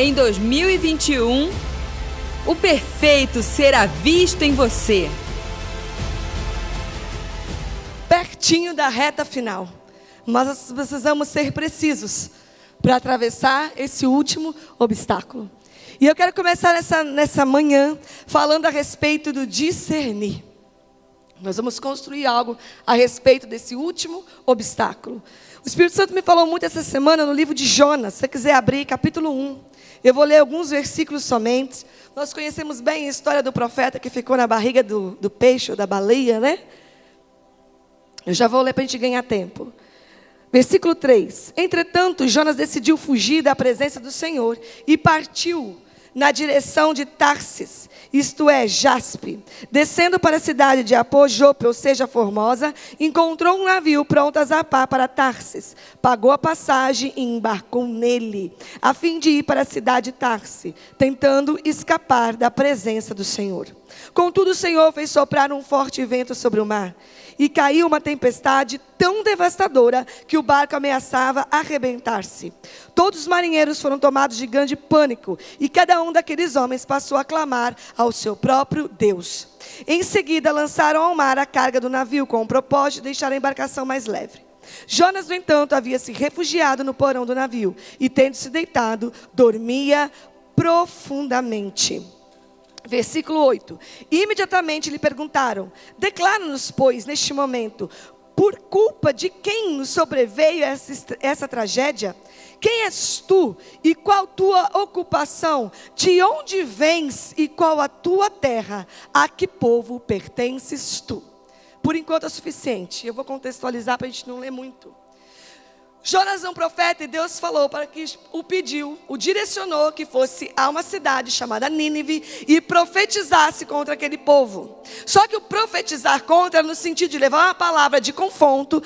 Em 2021, o perfeito será visto em você. Pertinho da reta final, mas precisamos ser precisos para atravessar esse último obstáculo. E eu quero começar nessa manhã falando a respeito do discernir. Nós vamos construir algo a respeito desse último obstáculo. O Espírito Santo me falou muito essa semana no livro de Jonas. Se você quiser abrir, capítulo 1. Eu vou ler alguns versículos somente. Nós conhecemos bem a história do profeta que ficou na barriga do peixe ou da baleia, né? Eu já vou ler para a gente ganhar tempo. Versículo 3. Entretanto, Jonas decidiu fugir da presença do Senhor e partiu na direção de Tarsis, isto é, Jaspe. Descendo para a cidade de Apojope, ou seja, Formosa, encontrou um navio pronto a zarpar para Tarsis. Pagou a passagem e embarcou nele, a fim de ir para a cidade de Tarsis, tentando escapar da presença do Senhor. Contudo, o Senhor fez soprar um forte vento sobre o mar, e caiu uma tempestade tão devastadora que o barco ameaçava arrebentar-se. Todos os marinheiros foram tomados de grande pânico, e cada um daqueles homens passou a clamar ao seu próprio Deus. Em seguida, lançaram ao mar a carga do navio, com o propósito de deixar a embarcação mais leve. Jonas, no entanto, havia se refugiado no porão do navio, e tendo se deitado, dormia profundamente. Versículo 8. Imediatamente lhe perguntaram: declara-nos, pois, neste momento, por culpa de quem nos sobreveio essa tragédia? Quem és tu e qual tua ocupação? De onde vens e qual a tua terra? A que povo pertences tu? Por enquanto é suficiente. Eu vou contextualizar para a gente não ler muito. Jonas é um profeta e Deus falou para que o pediu, o direcionou que fosse a uma cidade chamada Nínive e profetizasse contra aquele povo. Só que o profetizar contra no sentido de levar uma palavra de confronto,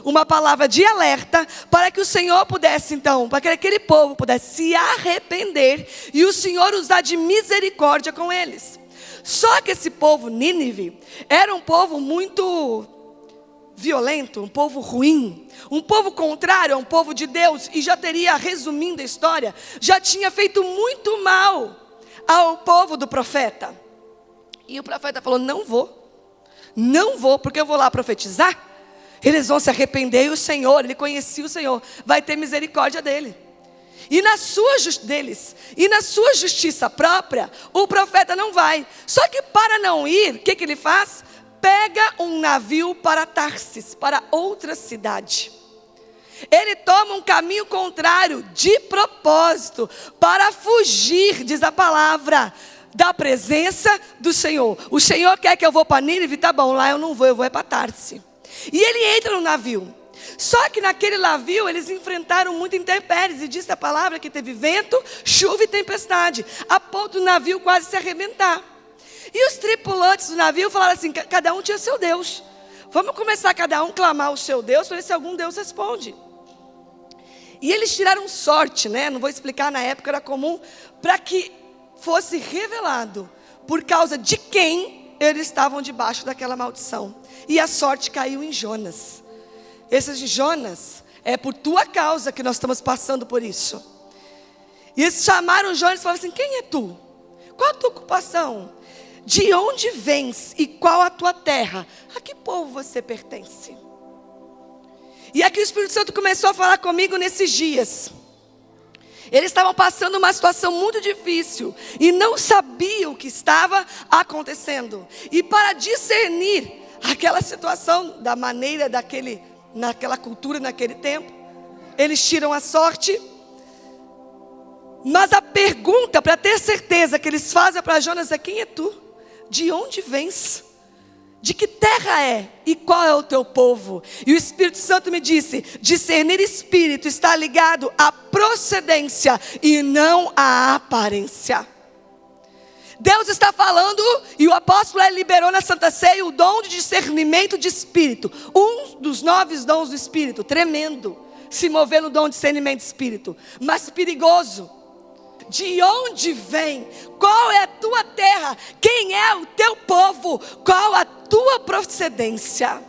uma palavra de alerta, para que o Senhor pudesse então, para que aquele povo pudesse se arrepender e o Senhor usar de misericórdia com eles. Só que esse povo Nínive era um povo muito violento, um povo ruim, um povo contrário a um povo de Deus, e já teria, resumindo a história, já tinha feito muito mal ao povo do profeta. E o profeta falou: não vou, porque eu vou lá profetizar, eles vão se arrepender, e o Senhor, ele conhecia o Senhor, vai ter misericórdia dele. E na sua justiça própria, o profeta não vai. Só que para não ir, o que ele faz? Pega um navio para Tarsis, para outra cidade. Ele toma um caminho contrário, de propósito, para fugir, diz a palavra, da presença do Senhor. O Senhor quer que eu vou para Nínive? Tá bom, lá eu não vou, eu vou para Tarsis. E ele entra no navio. Só que naquele navio eles enfrentaram muita intempéries, e diz a palavra que teve vento, chuva e tempestade, a ponto do navio quase se arrebentar. E os tripulantes do navio falaram assim: cada um tinha seu Deus. Vamos começar cada um a clamar o seu Deus, para ver se algum Deus responde. E eles tiraram sorte, né? Não vou explicar, na época era comum, para que fosse revelado por causa de quem eles estavam debaixo daquela maldição. E a sorte caiu em Jonas. Esse Jonas, é por tua causa que nós estamos passando por isso. E eles chamaram Jonas e falaram assim: quem é tu? Qual a tua ocupação? De onde vens e qual a tua terra? A que povo você pertence? E aqui o Espírito Santo começou a falar comigo nesses dias. Eles estavam passando uma situação muito difícil e não sabiam o que estava acontecendo. E para discernir aquela situação da maneira naquela cultura, naquele tempo, eles tiram a sorte. Mas a pergunta, para ter certeza, que eles fazem para Jonas é: quem é tu? De onde vens? De que terra é? E qual é o teu povo? E o Espírito Santo me disse: discernir espírito está ligado à procedência e não à aparência. Deus está falando, e o apóstolo liberou na Santa Ceia o dom de discernimento de espírito. Um dos 9 dons do espírito, tremendo, se mover no dom de discernimento de espírito, mas perigoso. De onde vem? Qual é a tua terra? Quem é o teu povo? Qual a tua procedência?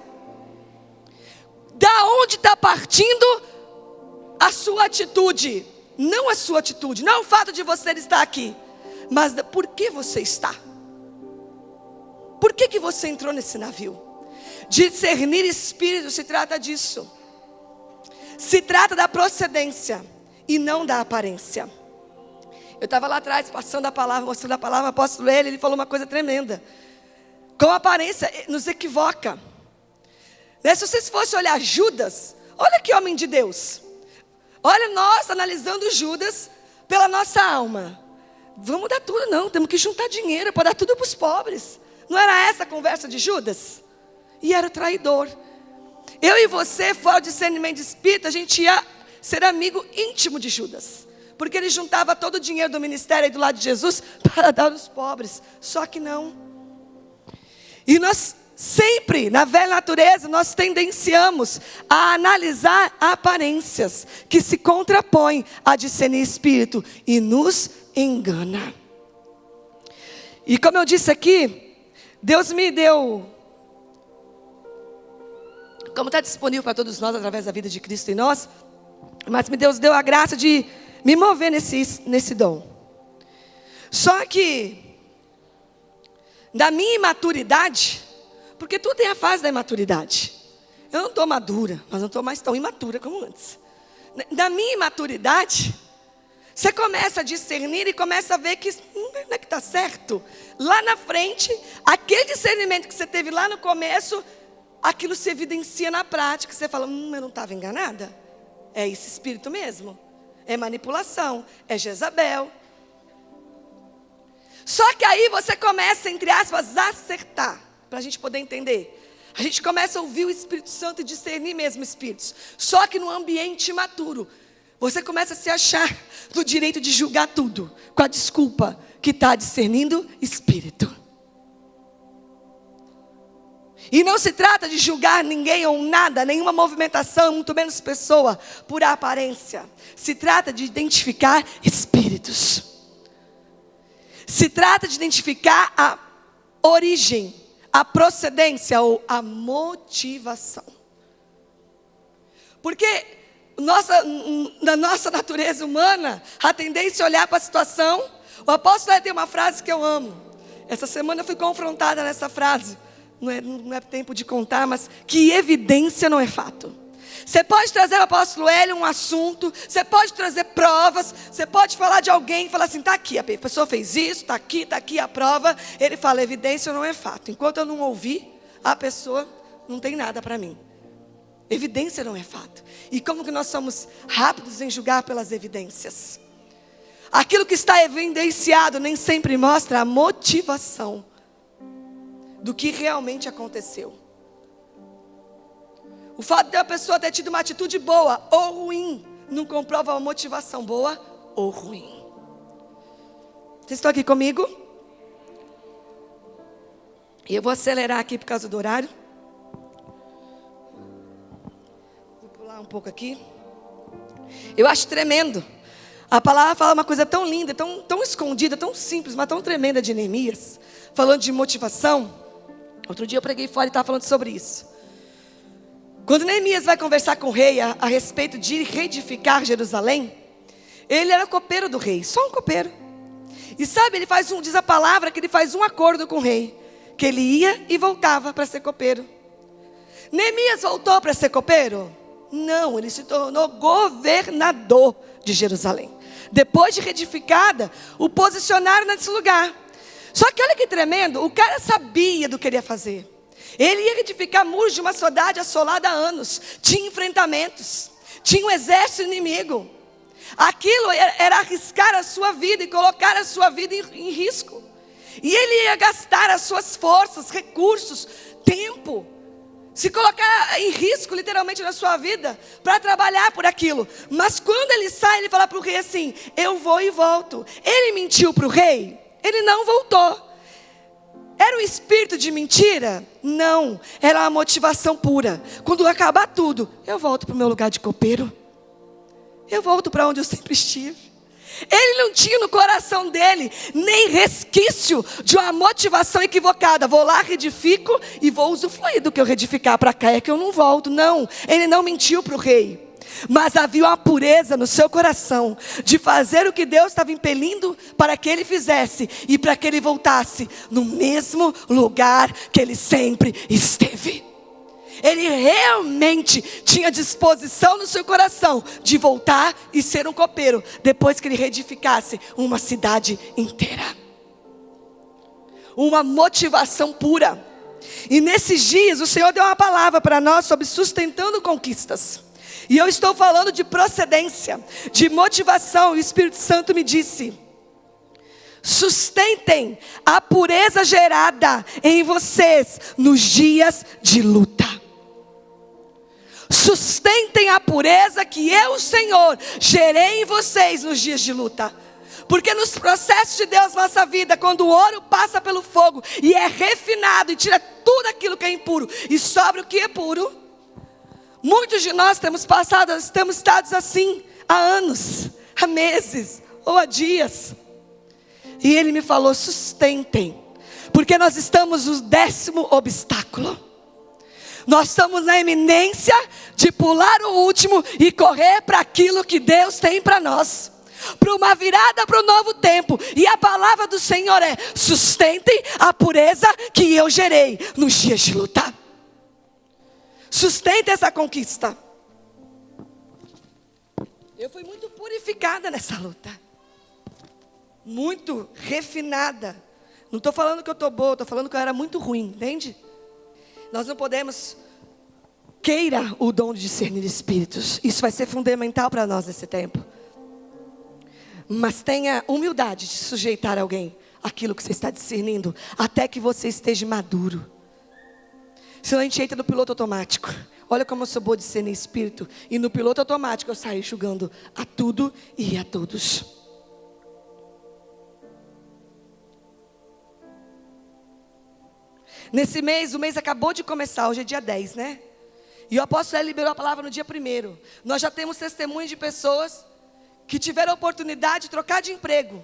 Da onde está partindo a sua atitude? Não a sua atitude, não o fato de você estar aqui, mas por que você está. Por que você entrou nesse navio? Discernir espírito se trata disso. Se trata da procedência e não da aparência. Eu estava lá atrás passando a palavra, mostrando a palavra, o apóstolo ele falou uma coisa tremenda. Com a aparência nos equivoca. Se vocês fossem olhar Judas, olha que homem de Deus. Olha nós analisando Judas pela nossa alma. Vamos dar tudo não, temos que juntar dinheiro para dar tudo para os pobres. Não era essa a conversa de Judas? E era o traidor. Eu e você, fora o discernimento de espírito, a gente ia ser amigo íntimo de Judas. Porque ele juntava todo o dinheiro do ministério aí do lado de Jesus para dar aos pobres. Só que não. E nós sempre, na velha natureza, nós tendenciamos a analisar aparências que se contrapõem a discernir espírito e nos engana. E como eu disse aqui, Deus me deu, como está disponível para todos nós através da vida de Cristo em nós, mas Deus deu a graça de me mover nesse dom. Só que, da minha imaturidade, porque tudo tem a fase da imaturidade. Eu não estou madura, mas não estou mais tão imatura como antes. Da minha imaturidade, você começa a discernir e começa a ver que não é que está certo. Lá na frente, aquele discernimento que você teve lá no começo, aquilo se evidencia na prática. Você fala, eu não estava enganada? É esse espírito mesmo. É manipulação, é Jezabel. Só que aí você começa, entre aspas, a acertar. Para a gente poder entender. A gente começa a ouvir o Espírito Santo e discernir mesmo espíritos. Só que no ambiente imaturo, você começa a se achar no direito de julgar tudo. Com a desculpa que está discernindo espírito. E não se trata de julgar ninguém ou nada, nenhuma movimentação, muito menos pessoa, por aparência. Se trata de identificar espíritos. Se trata de identificar a origem, a procedência ou a motivação. Porque na nossa natureza humana, a tendência é olhar para a situação. O apóstolo tem uma frase que eu amo. Essa semana eu fui confrontada nessa frase. Não é tempo de contar, mas que evidência não é fato. Você pode trazer ao apóstolo Hélio um assunto, você pode trazer provas, você pode falar de alguém e falar assim, está aqui, a pessoa fez isso, está aqui a prova. Ele fala, evidência não é fato. Enquanto eu não ouvir, a pessoa não tem nada para mim. Evidência não é fato. E como que nós somos rápidos em julgar pelas evidências? Aquilo que está evidenciado nem sempre mostra a motivação do que realmente aconteceu. O fato de a pessoa ter tido uma atitude boa ou ruim não comprova uma motivação boa ou ruim. Vocês estão aqui comigo? E eu vou acelerar aqui por causa do horário. Vou pular um pouco aqui. Eu acho tremendo. A palavra fala uma coisa tão linda, tão escondida, tão simples, mas tão tremenda de Neemias. Falando de motivação. Outro dia eu preguei fora e estava falando sobre isso. Quando Neemias vai conversar com o rei a respeito de reedificar Jerusalém, ele era copeiro do rei, só um copeiro. E sabe, diz a palavra que ele faz um acordo com o rei, que ele ia e voltava para ser copeiro. Neemias voltou para ser copeiro? Não, ele se tornou governador de Jerusalém. Depois de reedificada, o posicionaram nesse lugar. Só que olha que tremendo, o cara sabia do que ele ia fazer. Ele ia edificar muros de uma cidade assolada há anos. Tinha enfrentamentos. Tinha um exército inimigo. Aquilo era arriscar a sua vida e colocar a sua vida em risco. E ele ia gastar as suas forças, recursos, tempo. Se colocar em risco literalmente na sua vida para trabalhar por aquilo. Mas quando ele sai, ele fala para o rei assim, eu vou e volto. Ele mentiu para o rei? Ele não voltou. Era um espírito de mentira? Não, era uma motivação pura. Quando acabar tudo, eu volto para o meu lugar de copeiro. Eu volto para onde eu sempre estive. Ele não tinha no coração dele nem resquício de uma motivação equivocada. Vou lá, reedifico e vou usufruir do que eu reedificar para cá. É que eu não volto. Não, ele não mentiu para o rei. Mas havia uma pureza no seu coração de fazer o que Deus estava impelindo para que ele fizesse e para que ele voltasse no mesmo lugar que ele sempre esteve. Ele realmente tinha disposição no seu coração de voltar e ser um copeiro depois que ele reedificasse uma cidade inteira. Uma motivação pura. E nesses dias o Senhor deu uma palavra para nós sobre sustentando conquistas. E eu estou falando de procedência, de motivação. O Espírito Santo me disse: sustentem a pureza gerada em vocês nos dias de luta. Sustentem a pureza que eu, Senhor, gerei em vocês nos dias de luta. Porque nos processos de Deus na nossa vida, quando o ouro passa pelo fogo e é refinado e tira tudo aquilo que é impuro e sobra o que é puro, muitos de nós temos estado assim há anos, há meses ou há dias. E ele me falou: sustentem, porque nós estamos no 10º obstáculo. Nós estamos na iminência de pular o último e correr para aquilo que Deus tem para nós. Para uma virada para o novo tempo. E a palavra do Senhor é: sustentem a pureza que eu gerei nos dias de luta. Sustenta essa conquista. Eu fui muito purificada nessa luta. Muito refinada. Não estou falando que eu estou boa, estou falando que eu era muito ruim, entende? Nós não podemos, queira o dom de discernir espíritos. Isso vai ser fundamental para nós nesse tempo. Mas tenha humildade de sujeitar alguém aquilo que você está discernindo, até que você esteja maduro. Senão a gente entra no piloto automático. Olha como eu sou boa de discernir espírito. E no piloto automático eu saio julgando a tudo e a todos. Nesse mês, o mês acabou de começar, hoje é dia 10, né? E o apóstolo liberou a palavra no dia 1º. Nós já temos testemunhos de pessoas que tiveram a oportunidade de trocar de emprego.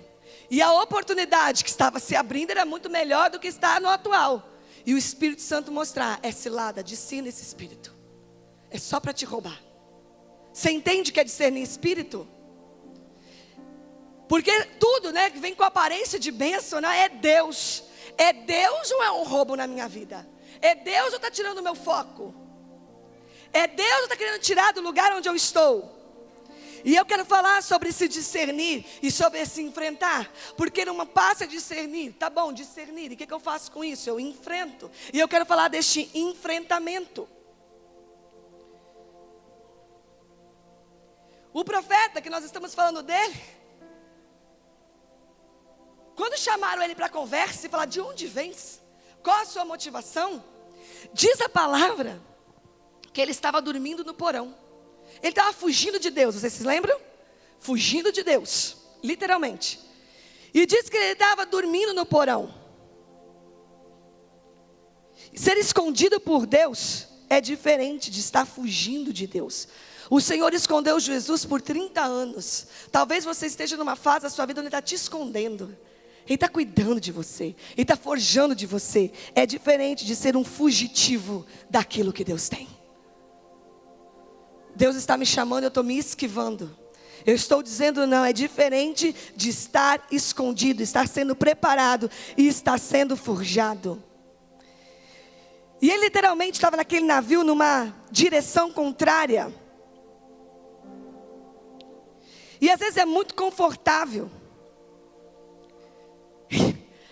E a oportunidade que estava se abrindo era muito melhor do que está no atual. E o Espírito Santo mostrar: é cilada, discerne esse espírito. É só para te roubar. Você entende que é discernir espírito? Porque tudo, né, que vem com aparência de bênção, né, é Deus. É Deus ou é um roubo na minha vida? É Deus ou está tirando o meu foco? É Deus ou está querendo tirar do lugar onde eu estou? E eu quero falar sobre esse discernir e sobre esse enfrentar. Porque não passa a discernir. Tá bom, discernir. E o que eu faço com isso? Eu enfrento. E eu quero falar deste enfrentamento. O profeta que nós estamos falando dele, quando chamaram ele para conversa e falar: de onde vens? Qual a sua motivação? Diz a palavra que ele estava dormindo no porão. Ele estava fugindo de Deus, vocês se lembram? Fugindo de Deus, literalmente. E diz que ele estava dormindo no porão. Ser escondido por Deus é diferente de estar fugindo de Deus. O Senhor escondeu Jesus por 30 anos. Talvez você esteja numa fase da sua vida onde Ele está te escondendo. Ele está cuidando de você. Ele está forjando de você. É diferente de ser um fugitivo daquilo que Deus tem. Deus está me chamando, eu estou me esquivando. Eu estou dizendo não, é diferente de estar escondido, estar sendo preparado e estar sendo forjado. E ele literalmente estava naquele navio numa direção contrária. E às vezes é muito confortável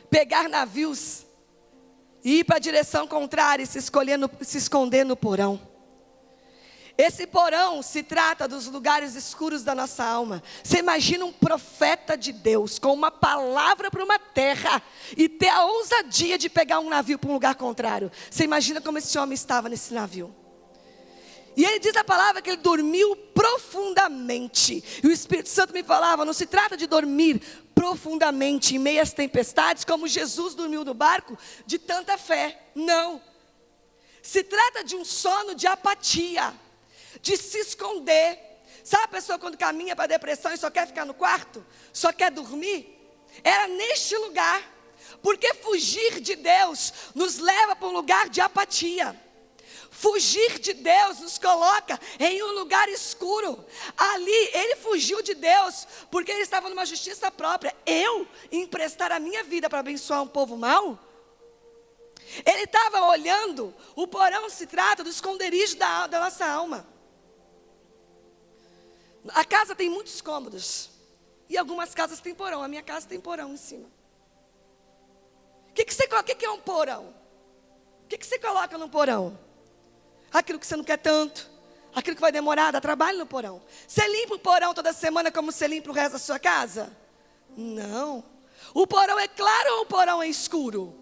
pegar navios e ir para a direção contrária e se esconder no porão. Esse porão se trata dos lugares escuros da nossa alma. Você imagina um profeta de Deus com uma palavra para uma terra e ter a ousadia de pegar um navio para um lugar contrário. Você imagina como esse homem estava nesse navio. E ele diz a palavra que ele dormiu profundamente. E o Espírito Santo me falava: não se trata de dormir profundamente em meio às tempestades, como Jesus dormiu no barco de tanta fé. Não. Se trata de um sono de apatia, de se esconder. Sabe a pessoa quando caminha para a depressão e só quer ficar no quarto? Só quer dormir? Era neste lugar. Porque fugir de Deus nos leva para um lugar de apatia. Fugir de Deus nos coloca em um lugar escuro. Ali, ele fugiu de Deus, porque ele estava numa justiça própria. Eu emprestar a minha vida para abençoar um povo mau? Ele estava olhando, o porão se trata do esconderijo da nossa alma. A casa tem muitos cômodos, e algumas casas têm porão, a minha casa tem porão em cima. O que é um porão? O que você coloca no porão? Aquilo que você não quer tanto, aquilo que vai demorar, dá trabalho no porão. Você limpa o porão toda semana como você limpa o resto da sua casa? Não. O porão é claro ou o porão é escuro?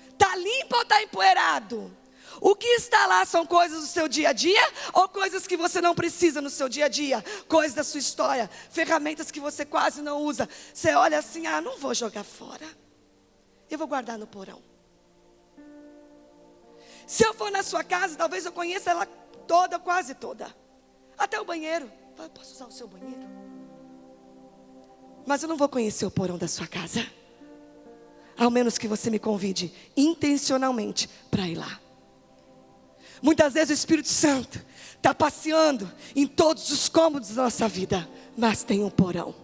Está limpo ou está empoeirado? O que está lá são coisas do seu dia a dia ou coisas que você não precisa no seu dia a dia? Coisas da sua história, ferramentas que você quase não usa. Você olha assim, não vou jogar fora. Eu vou guardar no porão. Se eu for na sua casa, talvez eu conheça ela toda, quase toda. Até o banheiro. Eu posso usar o seu banheiro? Mas eu não vou conhecer o porão da sua casa. Ao menos que você me convide intencionalmente para ir lá. Muitas vezes o Espírito Santo está passeando em todos os cômodos da nossa vida. Mas tem um porão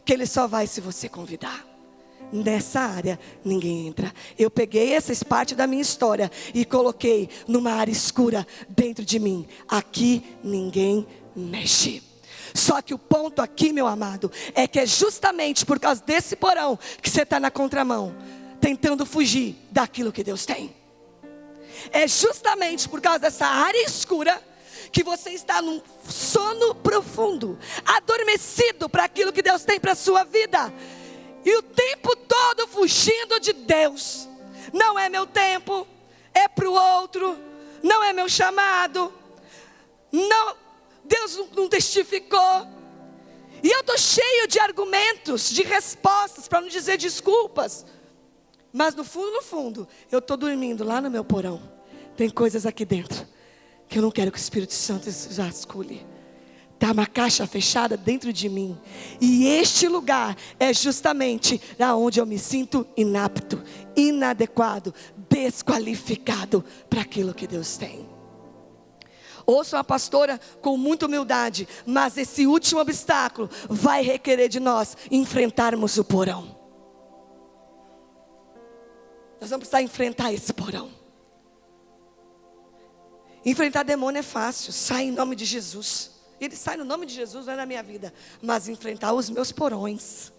que ele só vai se você convidar. Nessa área ninguém entra. Eu peguei essa parte da minha história e coloquei numa área escura dentro de mim. Aqui ninguém mexe. Só que o ponto aqui, meu amado, é que é justamente por causa desse porão que você está na contramão, tentando fugir daquilo que Deus tem. É justamente por causa dessa área escura que você está num sono profundo, adormecido para aquilo que Deus tem para a sua vida. E o tempo todo fugindo de Deus. Não é meu tempo, é para o outro. Não é meu chamado. Não, Deus não testificou. E eu estou cheio de argumentos, de respostas, para não dizer desculpas. Mas no fundo, eu estou dormindo lá no meu porão. Tem coisas aqui dentro que eu não quero que o Espírito Santo vasculhe. Está uma caixa fechada dentro de mim. E este lugar é justamente onde eu me sinto inapto, inadequado, desqualificado para aquilo que Deus tem. Ouço a pastora com muita humildade, mas esse último obstáculo vai requerer de nós enfrentarmos o porão. Nós vamos precisar enfrentar esse porão. Enfrentar demônio é fácil, sai em nome de Jesus. Ele sai no nome de Jesus, não é na minha vida. Mas enfrentar os meus porões.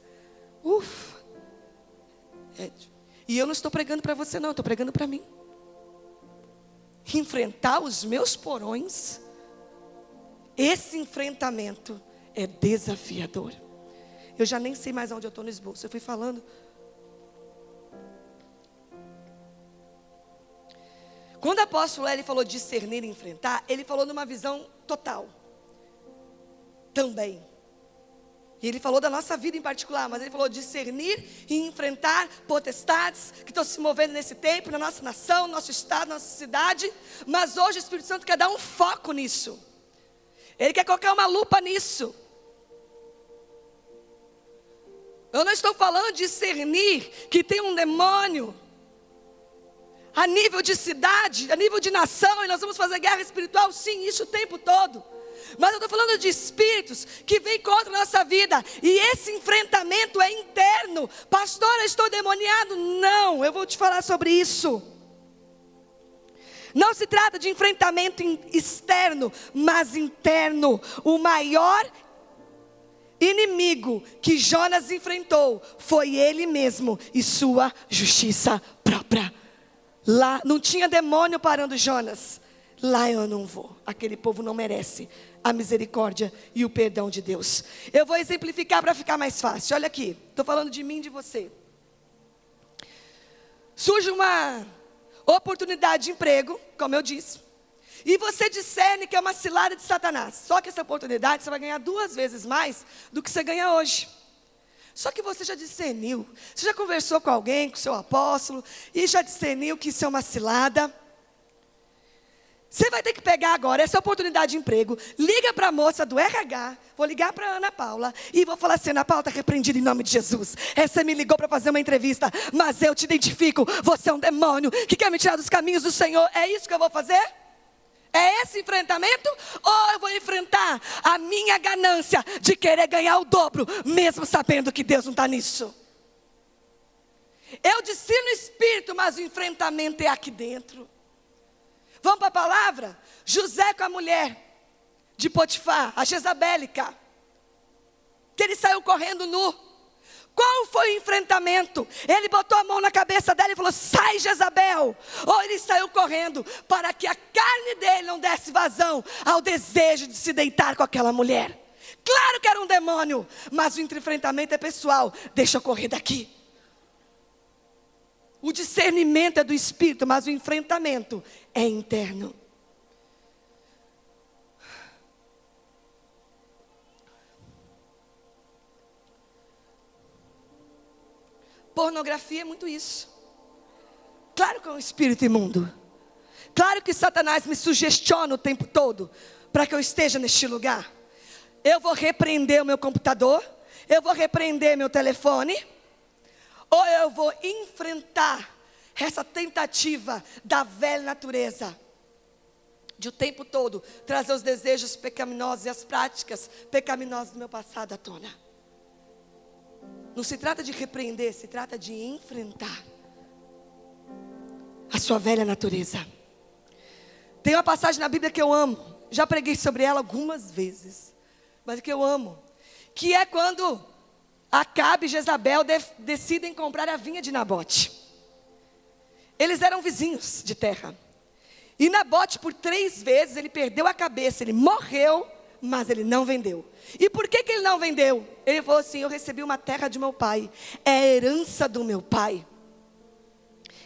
E eu não estou pregando para você não, eu estou pregando para mim. Enfrentar os meus porões. Esse enfrentamento é desafiador. Eu já nem sei mais onde eu estou no esboço. Eu fui falando. Quando o apóstolo ele falou discernir e enfrentar, ele falou numa visão total. Também. E ele falou da nossa vida em particular, mas ele falou discernir e enfrentar potestades que estão se movendo nesse tempo, na nossa nação, no nosso estado, na nossa cidade. Mas hoje o Espírito Santo quer dar um foco nisso. Ele quer colocar uma lupa nisso. Eu não estou falando de discernir que tem um demônio a nível de cidade, a nível de nação, e nós vamos fazer guerra espiritual, sim, isso o tempo todo. Mas eu estou falando de espíritos que vêm contra a nossa vida. E esse enfrentamento é interno. Pastora, estou demoniado? Não, eu vou te falar sobre isso. Não se trata de enfrentamento externo, mas interno. O maior inimigo que Jonas enfrentou foi ele mesmo e sua justiça própria. Lá não tinha demônio parando Jonas. Lá eu não vou. Aquele povo não merece a misericórdia e o perdão de Deus. Eu vou exemplificar para ficar mais fácil. Olha aqui, estou falando de mim e de você. Surge uma oportunidade de emprego, como eu disse, e você discerne que é uma cilada de Satanás. Só que essa oportunidade você vai ganhar 2 vezes mais do que você ganha hoje. Só que você já discerniu, você já conversou com alguém, com o seu apóstolo, e já discerniu que isso é uma cilada. Você vai ter que pegar agora essa oportunidade de emprego, liga para a moça do RH, vou ligar para a Ana Paula, e vou falar assim: Ana Paula, está repreendida em nome de Jesus. Essa me ligou para fazer uma entrevista, mas eu te identifico, você é um demônio que quer me tirar dos caminhos do Senhor. É isso que eu vou fazer? É esse enfrentamento? Ou eu vou enfrentar a minha ganância de querer ganhar o dobro, mesmo sabendo que Deus não está nisso? Eu discerno no espírito, mas o enfrentamento é aqui dentro. Vamos para a palavra? José com a mulher de Potifar, a Jezabélica, que ele saiu correndo nu. Qual foi o enfrentamento? Ele botou a mão na cabeça dela e falou: sai, Jezabel. Ou ele saiu correndo para que a carne dele não desse vazão ao desejo de se deitar com aquela mulher. Claro que era um demônio, mas o enfrentamento é pessoal. Deixa eu correr daqui. O discernimento é do espírito, mas o enfrentamento é interno. Pornografia é muito isso. Claro que é um espírito imundo. Claro que Satanás me sugestiona o tempo todo para que eu esteja neste lugar. Eu vou repreender o meu computador, eu vou repreender meu telefone, ou eu vou enfrentar essa tentativa da velha natureza de o tempo todo trazer os desejos pecaminosos e as práticas pecaminosas do meu passado à tona. Não se trata de repreender, se trata de enfrentar a sua velha natureza. Tem uma passagem na Bíblia que eu amo, já preguei sobre ela algumas vezes, mas que eu amo, que é quando Acabe e Jezabel decidem comprar a vinha de Nabote. Eles eram vizinhos de terra, e Nabote por 3 vezes ele perdeu a cabeça, ele morreu, mas ele não vendeu. E por que ele não vendeu? Ele falou assim: eu recebi uma terra de meu pai, é a herança do meu pai.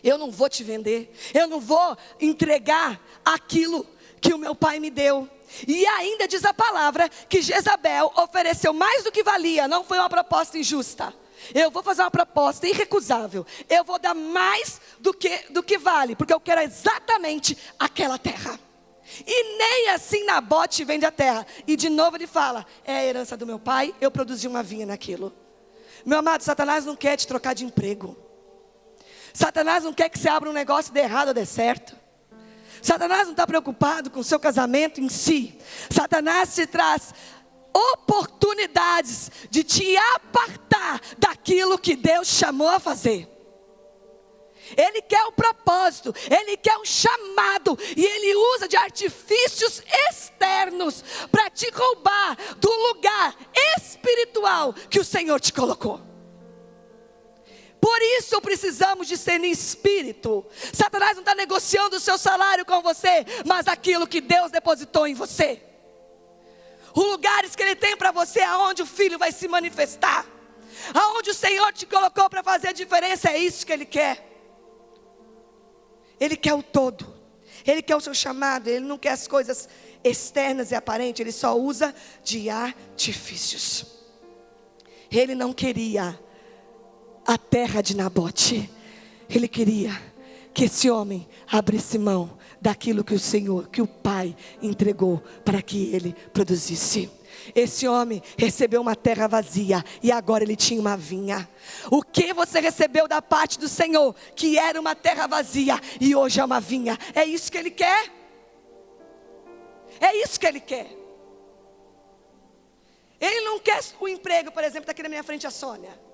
Eu não vou te vender, eu não vou entregar aquilo que o meu pai me deu. E ainda diz a palavra que Jezabel ofereceu mais do que valia, não foi uma proposta injusta. Eu vou fazer uma proposta irrecusável, eu vou dar mais do que vale, porque eu quero exatamente aquela terra. E nem assim Nabote vende a terra. E de novo ele fala: é a herança do meu pai, eu produzi uma vinha naquilo. Meu amado, Satanás não quer te trocar de emprego. Satanás não quer que você abra um negócio e dê errado ou dê certo. Satanás não está preocupado com o seu casamento em si. Satanás te traz oportunidades de te apartar daquilo que Deus chamou a fazer. Ele quer um propósito, ele quer um chamado, e ele usa de artifícios externos para te roubar do lugar espiritual que o Senhor te colocou. Por isso precisamos discernir espírito. Satanás não está negociando o seu salário com você, mas aquilo que Deus depositou em você. Os lugares que ele tem para você, aonde o filho vai se manifestar, aonde o Senhor te colocou para fazer a diferença, é isso que ele quer. Ele quer o todo, ele quer o seu chamado, ele não quer as coisas externas e aparentes, ele só usa de artifícios. Ele não queria a terra de Nabote, ele queria que esse homem abrisse mão daquilo que o Senhor, que o Pai entregou para que ele produzisse. Esse homem recebeu uma terra vazia e agora ele tinha uma vinha. O que você recebeu da parte do Senhor, que era uma terra vazia e hoje é uma vinha? É isso que ele quer? É isso que ele quer. Ele não quer o emprego, por exemplo, está aqui na minha frente a Sônia.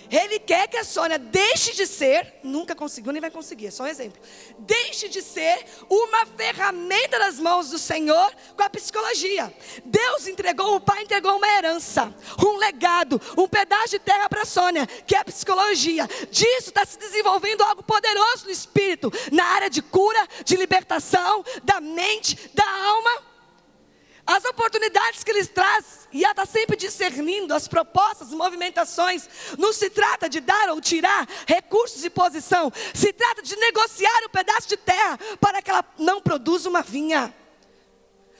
Ele quer que a Sônia deixe de ser, nunca conseguiu nem vai conseguir, é só um exemplo. Deixe de ser uma ferramenta nas mãos do Senhor com a psicologia. Deus entregou, o Pai entregou uma herança, um legado, um pedaço de terra para a Sônia, que é a psicologia. Disso está se desenvolvendo algo poderoso no espírito, na área de cura, de libertação, da mente, da alma. As oportunidades que eles traz, e ela está sempre discernindo as propostas, as movimentações. Não se trata de dar ou tirar recursos de posição. Se trata de negociar um pedaço de terra para que ela não produza uma vinha.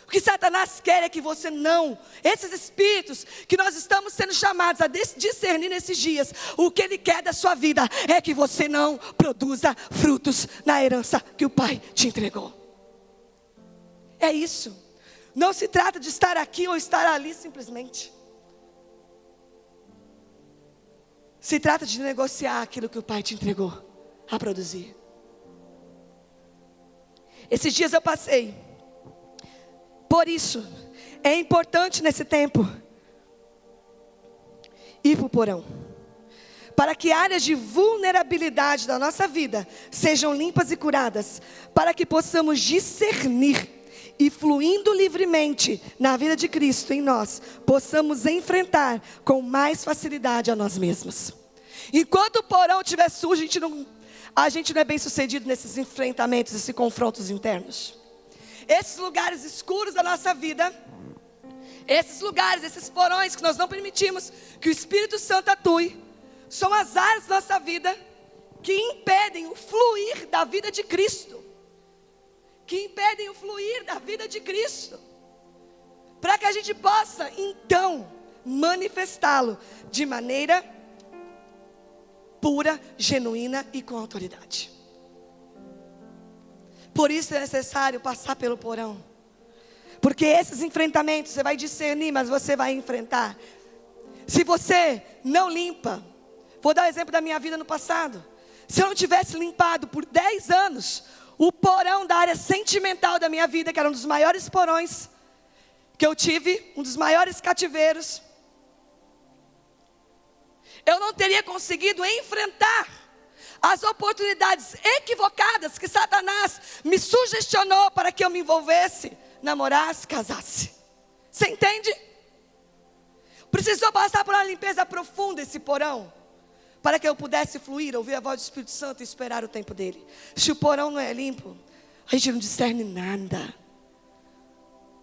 O que Satanás quer é que você não, esses espíritos que nós estamos sendo chamados a discernir nesses dias, o que ele quer da sua vida é que você não produza frutos na herança que o Pai te entregou. É isso. Não se trata de estar aqui ou estar ali simplesmente. Se trata de negociar aquilo que o Pai te entregou a produzir. Esses dias eu passei Por isso, é importante nesse tempo ir para o porão, para que áreas de vulnerabilidade da nossa vida sejam limpas e curadas, para que possamos discernir e, fluindo livremente na vida de Cristo em nós, possamos enfrentar com mais facilidade a nós mesmos. Enquanto o porão estiver sujo, a gente não é bem sucedido nesses enfrentamentos, esses confrontos internos. Esses lugares escuros da nossa vida, esses lugares, esses porões que nós não permitimos que o Espírito Santo atue, são as áreas da nossa vida que impedem o fluir da vida de Cristo. Que impedem o fluir da vida de Cristo. Para que a gente possa, então, manifestá-lo de maneira pura, genuína e com autoridade. Por isso é necessário passar pelo porão. Porque esses enfrentamentos você vai discernir, mas você vai enfrentar. Se você não limpa, vou dar o exemplo da minha vida no passado. Se eu não tivesse limpado por 10 anos o porão da área sentimental da minha vida, que era um dos maiores porões que eu tive, um dos maiores cativeiros, eu não teria conseguido enfrentar as oportunidades equivocadas que Satanás me sugestionou para que eu me envolvesse, namorasse, casasse. Você entende? Precisou passar por uma limpeza profunda esse porão, para que eu pudesse fluir, ouvir a voz do Espírito Santo e esperar o tempo dele. Se o porão não é limpo, a gente não discerne nada.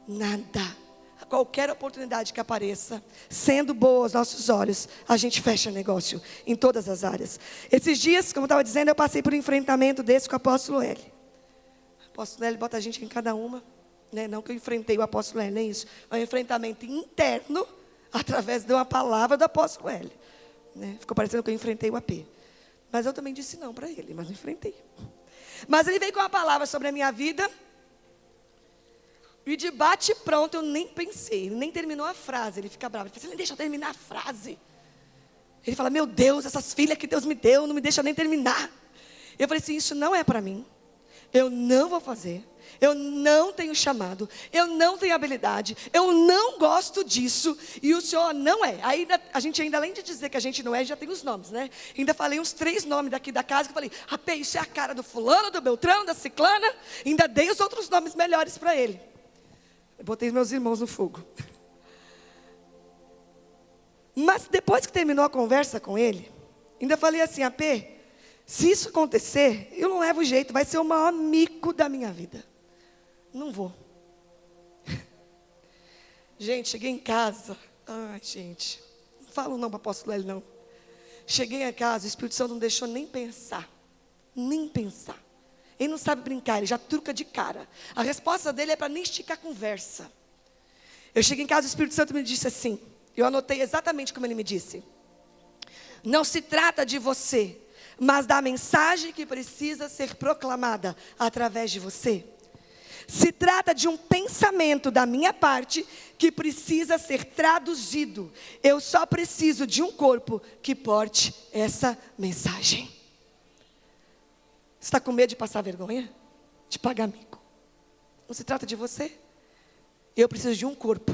Nada. A qualquer oportunidade que apareça, sendo boa aos nossos olhos, a gente fecha negócio em todas as áreas. Esses dias, como eu estava dizendo, eu passei por um enfrentamento desse com o apóstolo L. O apóstolo L bota a gente em cada uma, né? Não que eu enfrentei o apóstolo L, nem isso. É um enfrentamento interno, através de uma palavra do apóstolo L. Né? Ficou parecendo que eu enfrentei o AP. Mas eu também disse não para ele, mas não enfrentei. Mas ele veio com uma palavra sobre a minha vida. E de bate pronto, eu nem pensei. Ele nem terminou a frase, ele fica bravo. Ele fala assim, deixa eu terminar a frase. Ele fala, meu Deus, essas filhas que Deus me deu, não me deixa nem terminar. Eu falei assim, isso não é para mim. Eu não vou fazer. Eu não tenho chamado, eu não tenho habilidade, eu não gosto disso, e o Senhor não é. Aí a gente ainda, além de dizer que a gente não é, já tem os nomes, né? Ainda falei uns 3 nomes daqui da casa, que eu falei, rapaz, isso é a cara do fulano, do Beltrano, da ciclana. Ainda dei os outros nomes melhores para ele. Eu botei meus irmãos no fogo. Mas depois que terminou a conversa com ele, ainda falei assim, AP, se isso acontecer, eu não levo jeito, vai ser o maior mico da minha vida. Não vou. Gente, cheguei em casa. Ai, gente. Não falo não para o apóstolo L, não. Cheguei em casa, o Espírito Santo não deixou nem pensar. Nem pensar. Ele não sabe brincar, ele já truca de cara. A resposta dele é para nem esticar a conversa. Eu cheguei em casa, o Espírito Santo me disse assim. Eu anotei exatamente como ele me disse. Não se trata de você, mas da mensagem que precisa ser proclamada através de você. Se trata de um pensamento da minha parte que precisa ser traduzido. Eu só preciso de um corpo que porte essa mensagem. Você está com medo de passar vergonha? De pagar mico? Não se trata de você. Eu preciso de um corpo.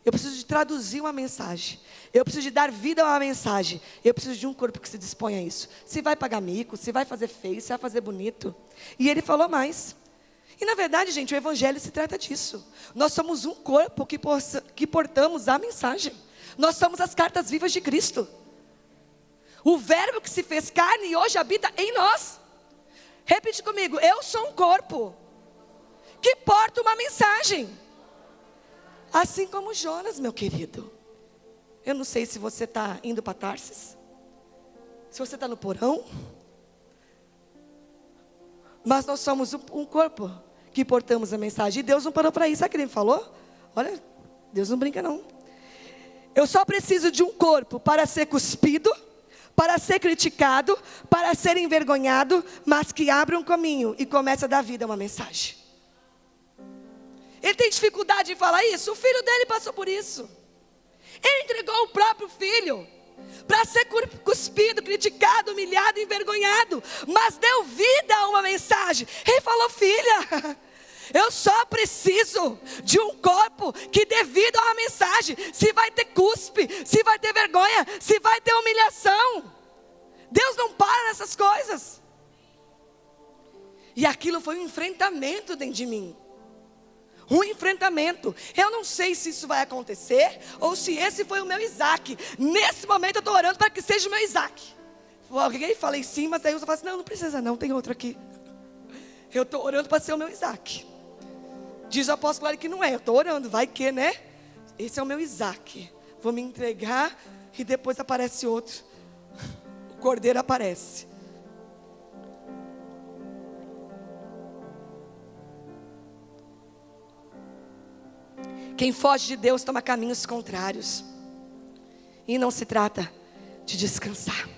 Eu preciso de traduzir uma mensagem. Eu preciso de dar vida a uma mensagem. Eu preciso de um corpo que se disponha a isso. Se vai pagar mico, se vai fazer feio, se vai fazer bonito. E ele falou mais. E na verdade, gente, o Evangelho se trata disso. Nós somos um corpo que portamos a mensagem. Nós somos as cartas vivas de Cristo. O verbo que se fez carne e hoje habita em nós. Repete comigo, eu sou um corpo que porta uma mensagem. Assim como Jonas, meu querido. Eu não sei se você está indo para Tarsis, se você está no porão, mas nós somos um corpo que portamos a mensagem. E Deus não parou para isso. Sabe o que ele falou? Olha, Deus não brinca não. Eu só preciso de um corpo para ser cuspido, para ser criticado, para ser envergonhado, mas que abra um caminho e comece a dar vida a uma mensagem. Ele tem dificuldade de falar isso? O filho dele passou por isso. Ele entregou o próprio filho para ser cuspido, criticado, humilhado, envergonhado, mas deu vida a uma mensagem. Ele falou, filha, Eu só preciso de um corpo que dê vida a uma mensagem. Se vai ter cuspe, se vai ter vergonha, se vai ter humilhação. Deus não para nessas coisas. E aquilo foi um enfrentamento dentro de mim. Um enfrentamento. Eu não sei se isso vai acontecer ou se esse foi o meu Isaac. Nesse momento eu estou orando para que seja o meu Isaac. Alguém falei sim, mas daí eu falo assim, não precisa não, tem outro aqui. Eu estou orando para ser o meu Isaac. Diz o apóstolo Claro que não é, eu estou orando, vai que, né? Esse é o meu Isaac. Vou me entregar e depois aparece outro. O cordeiro aparece. Quem foge de Deus toma caminhos contrários. E não se trata de descansar.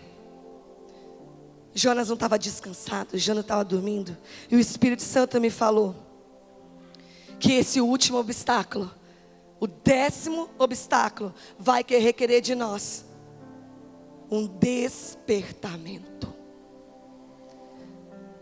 Jonas não estava descansado, Jonas estava dormindo. E o Espírito Santo me falou que esse último obstáculo, o 10º obstáculo, vai requerer de nós um despertamento.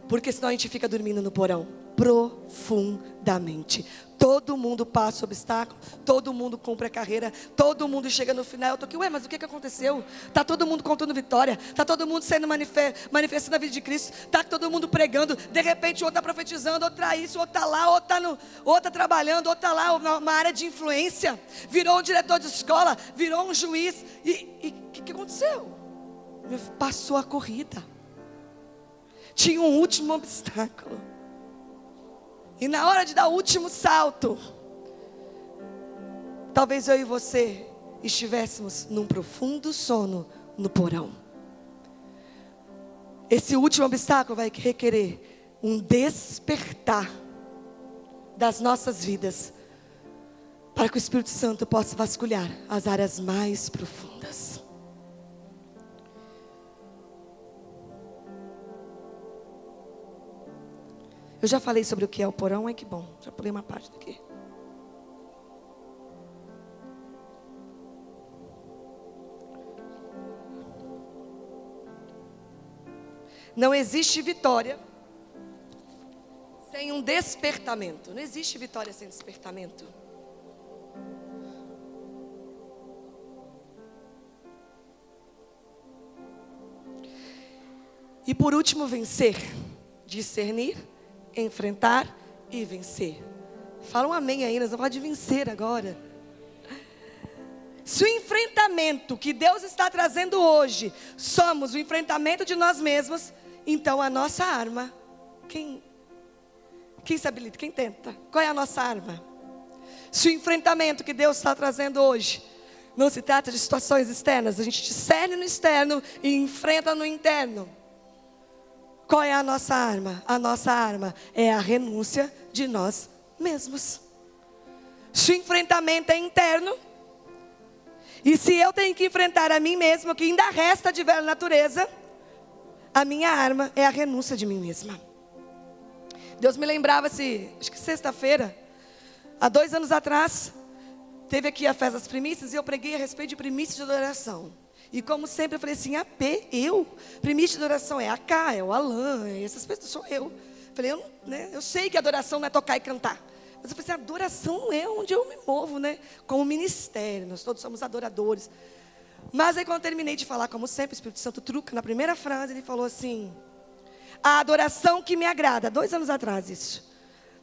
Porque senão a gente fica dormindo no porão profundamente. Todo mundo passa o obstáculo, todo mundo cumpre a carreira, todo mundo chega no final. Eu estou aqui, mas o que aconteceu? Está todo mundo contando vitória, está todo mundo sendo manifestando a vida de Cristo, está todo mundo pregando, de repente o outro está profetizando, outro está isso, outro está lá, outro está trabalhando, outro está lá, uma área de influência, virou um diretor de escola, virou um juiz. E o que aconteceu? Passou a corrida. Tinha um último obstáculo. E na hora de dar o último salto, talvez eu e você estivéssemos num profundo sono no porão. Esse último obstáculo vai requerer um despertar das nossas vidas, para que o Espírito Santo possa vasculhar as áreas mais profundas. Eu já falei sobre o que é o porão, que bom, já pulei uma parte daqui. Não existe vitória sem um despertamento. Não existe vitória sem despertamento. E por último, vencer, discernir, enfrentar e vencer. Fala um amém aí, nós vamos falar de vencer agora. Se o enfrentamento que Deus está trazendo hoje somos o enfrentamento de nós mesmos, então a nossa arma, quem se habilita, quem tenta? Qual é a nossa arma? Se o enfrentamento que Deus está trazendo hoje não se trata de situações externas, a gente discerne no externo e enfrenta no interno. Qual é a nossa arma? A nossa arma é a renúncia de nós mesmos. Se o enfrentamento é interno, e se eu tenho que enfrentar a mim mesmo, que ainda resta de velha natureza, a minha arma é a renúncia de mim mesma. Deus me lembrava, acho que sexta-feira, há 2 anos atrás, teve aqui a festa das primícias, e eu preguei a respeito de primícia de adoração. E como sempre eu falei assim, primícia de adoração é a Cá, é o Alan, essas pessoas, sou eu. Falei, eu sei que adoração não é tocar e cantar. Mas eu falei assim, adoração não é onde eu me movo, né? Como ministério, nós todos somos adoradores. Mas aí quando eu terminei de falar, como sempre, o Espírito Santo truca, na primeira frase ele falou assim, a adoração que me agrada, 2 anos atrás isso,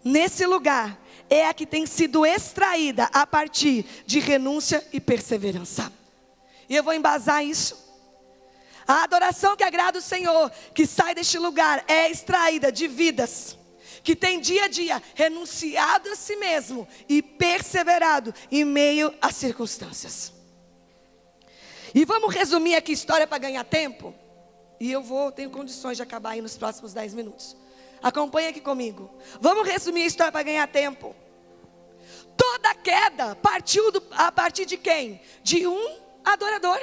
nesse lugar, é a que tem sido extraída a partir de renúncia e perseverança. E eu vou embasar isso. A adoração que agrada o Senhor, que sai deste lugar, é extraída de vidas que tem dia a dia renunciado a si mesmo e perseverado em meio às circunstâncias. E vamos resumir aqui a história para ganhar tempo. E tenho condições de acabar aí nos próximos 10 minutos. Acompanha aqui comigo. Vamos resumir a história para ganhar tempo. Toda queda partiu a partir de quem? De um adorador.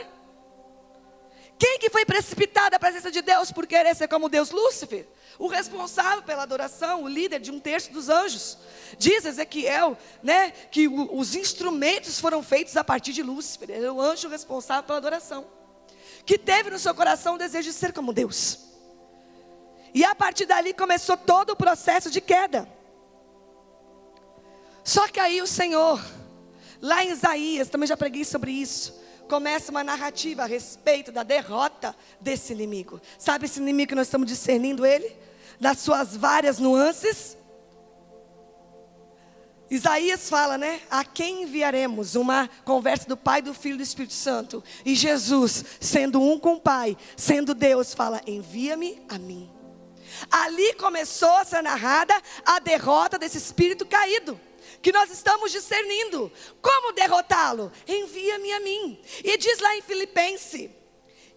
Quem que foi precipitado à presença de Deus por querer ser como Deus? Lúcifer, o responsável pela adoração, o líder de 1/3 dos anjos. Diz Ezequiel, né, que os instrumentos foram feitos a partir de Lúcifer. Ele é o anjo responsável pela adoração, que teve no seu coração o desejo de ser como Deus. E a partir dali começou todo o processo de queda. Só que aí o Senhor, lá em Isaías, também já preguei sobre isso, começa uma narrativa a respeito da derrota desse inimigo. Sabe esse inimigo que nós estamos discernindo ele? Nas suas várias nuances. Isaías fala, né? A quem enviaremos? Uma conversa do Pai, do Filho e do Espírito Santo. E Jesus, sendo um com o Pai, sendo Deus, fala, envia-me a mim. Ali começou a ser narrada a derrota desse espírito caído, que nós estamos discernindo. Como derrotá-lo? Envia-me a mim. E diz lá em Filipenses,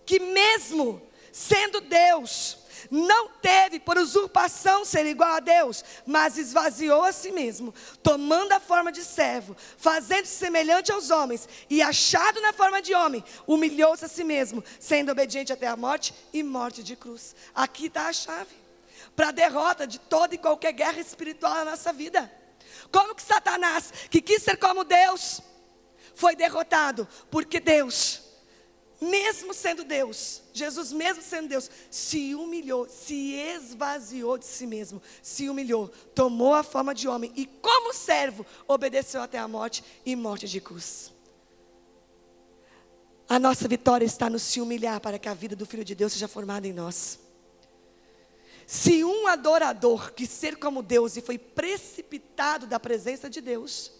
que mesmo sendo Deus, não teve por usurpação ser igual a Deus, mas esvaziou a si mesmo, tomando a forma de servo, fazendo-se semelhante aos homens, e achado na forma de homem, humilhou-se a si mesmo, sendo obediente até a morte e morte de cruz. Aqui está a chave para a derrota de toda e qualquer guerra espiritual na nossa vida. Como que Satanás, que quis ser como Deus, foi derrotado? Porque Deus, mesmo sendo Deus, Jesus mesmo sendo Deus, se humilhou, se esvaziou de si mesmo, se humilhou, tomou a forma de homem e como servo, obedeceu até a morte e morte de cruz. A nossa vitória está no se humilhar para que a vida do Filho de Deus seja formada em nós. Se um adorador quis ser como Deus e foi precipitado da presença de Deus,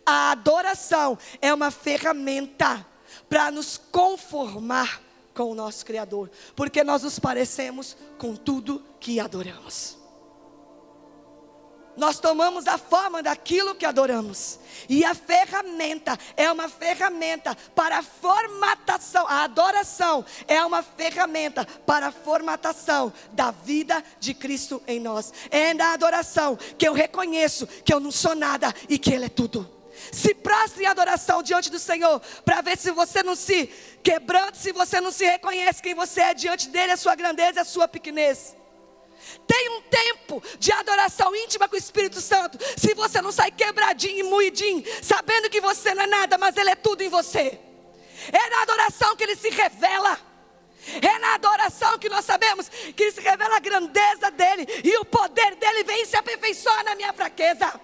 a adoração é uma ferramenta para nos conformar com o nosso Criador, porque nós nos parecemos com tudo que adoramos. Nós tomamos a forma daquilo que adoramos. E a ferramenta é uma ferramenta para a formatação. A adoração é uma ferramenta para a formatação da vida de Cristo em nós. É na adoração que eu reconheço que eu não sou nada e que Ele é tudo. Se prostre em adoração diante do Senhor, para ver se você não se quebranta, se você não se reconhece quem você é diante dEle, a sua grandeza e a sua pequenez. Tem um tempo de adoração íntima com o Espírito Santo. Se você não sai quebradinho e moidinho, sabendo que você não é nada, mas Ele é tudo em você. É na adoração que Ele se revela. É na adoração que nós sabemos que Ele se revela a grandeza dEle, e o poder dEle vem se aperfeiçoar na minha fraqueza.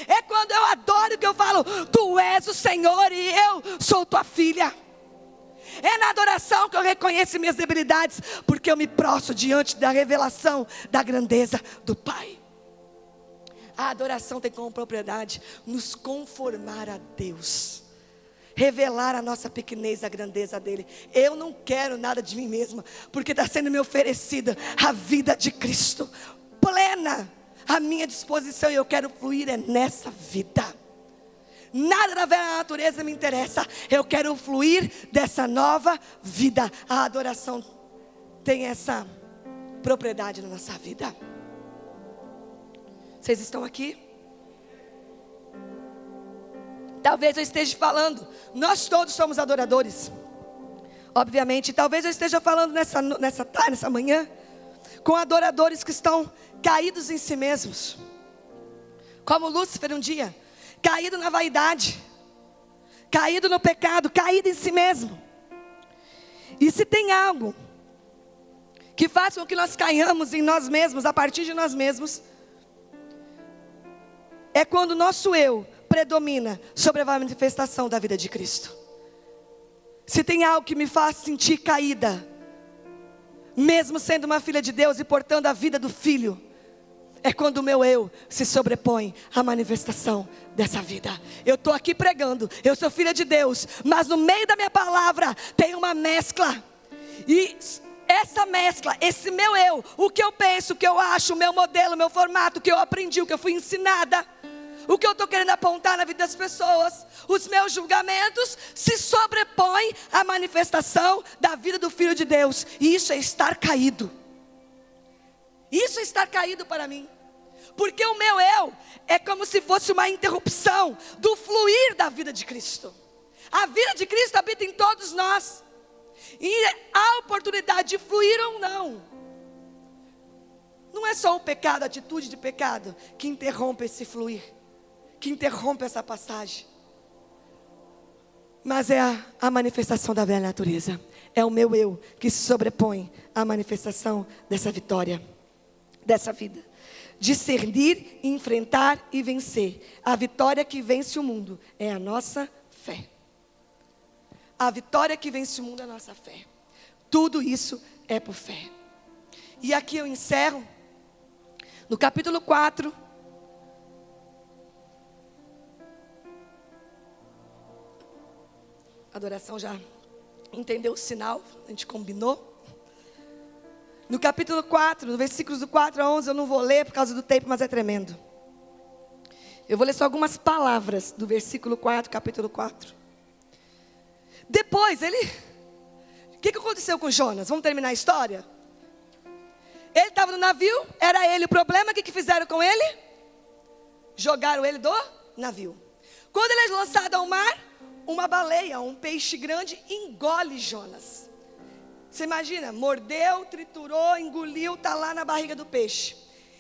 É quando eu adoro que eu falo, Tu és o Senhor e eu sou Tua filha. É na adoração que eu reconheço minhas debilidades, porque eu me prostro diante da revelação da grandeza do Pai. A adoração tem como propriedade nos conformar a Deus, revelar a nossa pequenez, a grandeza dEle. Eu não quero nada de mim mesma, porque está sendo me oferecida a vida de Cristo, plena, à minha disposição, e eu quero fluir nessa vida. Nada da velha natureza me interessa. Eu quero fluir dessa nova vida. A adoração tem essa propriedade na nossa vida. Vocês estão aqui? Talvez eu esteja falando, nós todos somos adoradores, obviamente. Talvez eu esteja falando nessa manhã com adoradores que estão caídos em si mesmos, como Lúcifer um dia, caído na vaidade, caído no pecado, caído em si mesmo. E se tem algo que faz com que nós caiamos em nós mesmos, a partir de nós mesmos, é quando o nosso eu predomina sobre a manifestação da vida de Cristo. Se tem algo que me faz sentir caída, mesmo sendo uma filha de Deus e portando a vida do Filho, é quando o meu eu se sobrepõe à manifestação dessa vida. Eu estou aqui pregando, eu sou filha de Deus, mas no meio da minha palavra tem uma mescla. E essa mescla, esse meu eu, o que eu penso, o que eu acho, o meu modelo, o meu formato, o que eu aprendi, o que eu fui ensinada, o que eu estou querendo apontar na vida das pessoas, os meus julgamentos se sobrepõem à manifestação da vida do Filho de Deus. E isso é estar caído. Isso é estar caído para mim. Porque o meu eu é como se fosse uma interrupção do fluir da vida de Cristo. A vida de Cristo habita em todos nós. E a oportunidade de fluir ou não. Não é só o pecado, a atitude de pecado que interrompe esse fluir, que interrompe essa passagem. Mas é a manifestação da velha natureza. É o meu eu que se sobrepõe à manifestação dessa vitória, dessa vida. discernir, enfrentar e vencer. A vitória que vence o mundo é a nossa fé. A vitória que vence o mundo é a nossa fé. Tudo isso é por fé. E aqui eu encerro no capítulo 4. A adoração já entendeu o sinal, a gente combinou. No capítulo 4, no versículos do 4 a 11, eu não vou ler por causa do tempo, mas é tremendo. Eu vou ler só algumas palavras do versículo 4, capítulo 4. Depois, o que aconteceu com Jonas? Vamos terminar a história? Ele estava no navio, era ele o problema, o que fizeram com ele? Jogaram ele do navio. Quando ele é lançado ao mar, uma baleia, um peixe grande, engole Jonas. Você imagina, mordeu, triturou, engoliu, está lá na barriga do peixe.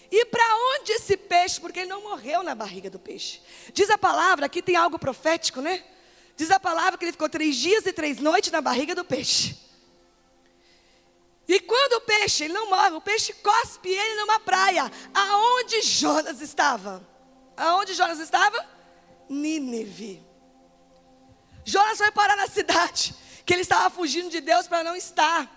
E para onde esse peixe? Porque ele não morreu na barriga do peixe. Diz a palavra, aqui tem algo profético, né? Diz a palavra que ele ficou 3 dias e 3 noites na barriga do peixe. E quando o peixe, ele não morre, o peixe cospe ele numa praia. Aonde Jonas estava? Aonde Jonas estava? Nínive. Jonas foi parar na cidade que ele estava fugindo de Deus para não estar.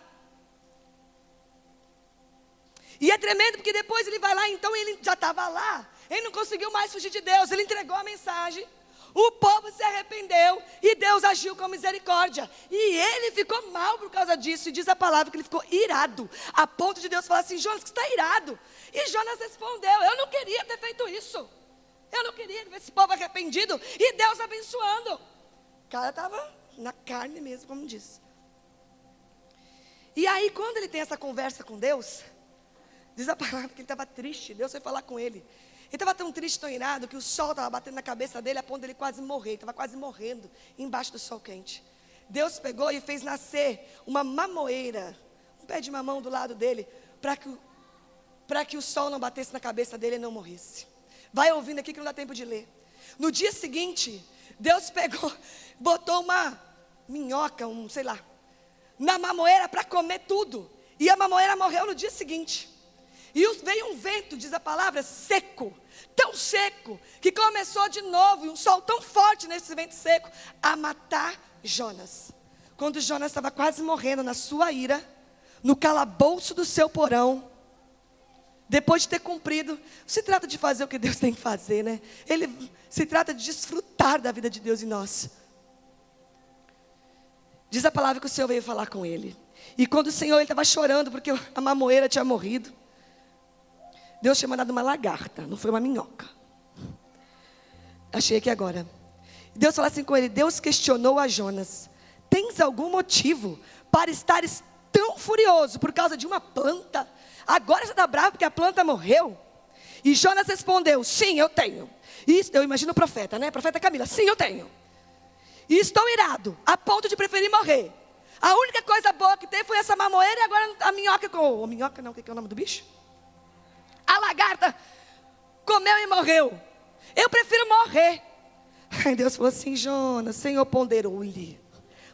E é tremendo porque depois ele vai lá, então ele já estava lá. Ele não conseguiu mais fugir de Deus, ele entregou a mensagem. O povo se arrependeu e Deus agiu com misericórdia. E ele ficou mal por causa disso. E diz a palavra que ele ficou irado. A ponto de Deus falar assim, Jonas, que está irado. E Jonas respondeu, eu não queria ter feito isso. Eu não queria ver esse povo arrependido e Deus abençoando. O cara estava na carne mesmo, como diz. E aí quando ele tem essa conversa com Deus, diz a palavra que ele estava triste. Deus foi falar com ele. Ele estava tão triste, tão irado, que o sol estava batendo na cabeça dele, a ponto de ele quase morrer. Ele estava quase morrendo, embaixo do sol quente. Deus pegou e fez nascer uma mamoeira, um pé de mamão do lado dele, para que o sol não batesse na cabeça dele e não morresse. Vai ouvindo aqui que não dá tempo de ler. No dia seguinte, Deus pegou, botou uma minhoca, sei lá, na mamoeira para comer tudo. E a mamoeira morreu no dia seguinte. E veio um vento, diz a palavra, seco, tão seco, que começou de novo, e um sol tão forte nesse vento seco, a matar Jonas. Quando Jonas estava quase morrendo na sua ira, no calabouço do seu porão, depois de ter cumprido, se trata de fazer o que Deus tem que fazer, né? Se trata de desfrutar da vida de Deus em nós. Diz a palavra que o Senhor veio falar com ele. E quando o Senhor, ele estava chorando, porque a mamoeira tinha morrido, Deus tinha mandado uma lagarta, não foi uma minhoca. Achei aqui agora. Deus falou assim com ele, Deus questionou a Jonas, tens algum motivo para estares tão furioso por causa de uma planta? Agora você está bravo porque a planta morreu? E Jonas respondeu, sim, eu tenho. Isso, eu imagino o profeta, né? Profeta Camila, sim, eu tenho. E estou irado, a ponto de preferir morrer. A única coisa boa que teve foi essa mamoeira e agora a minhoca, minhoca não, o que é o nome do bicho? A lagarta comeu e morreu. Eu prefiro morrer. Aí Deus falou assim, Jonas, Senhor ponderou-lhe.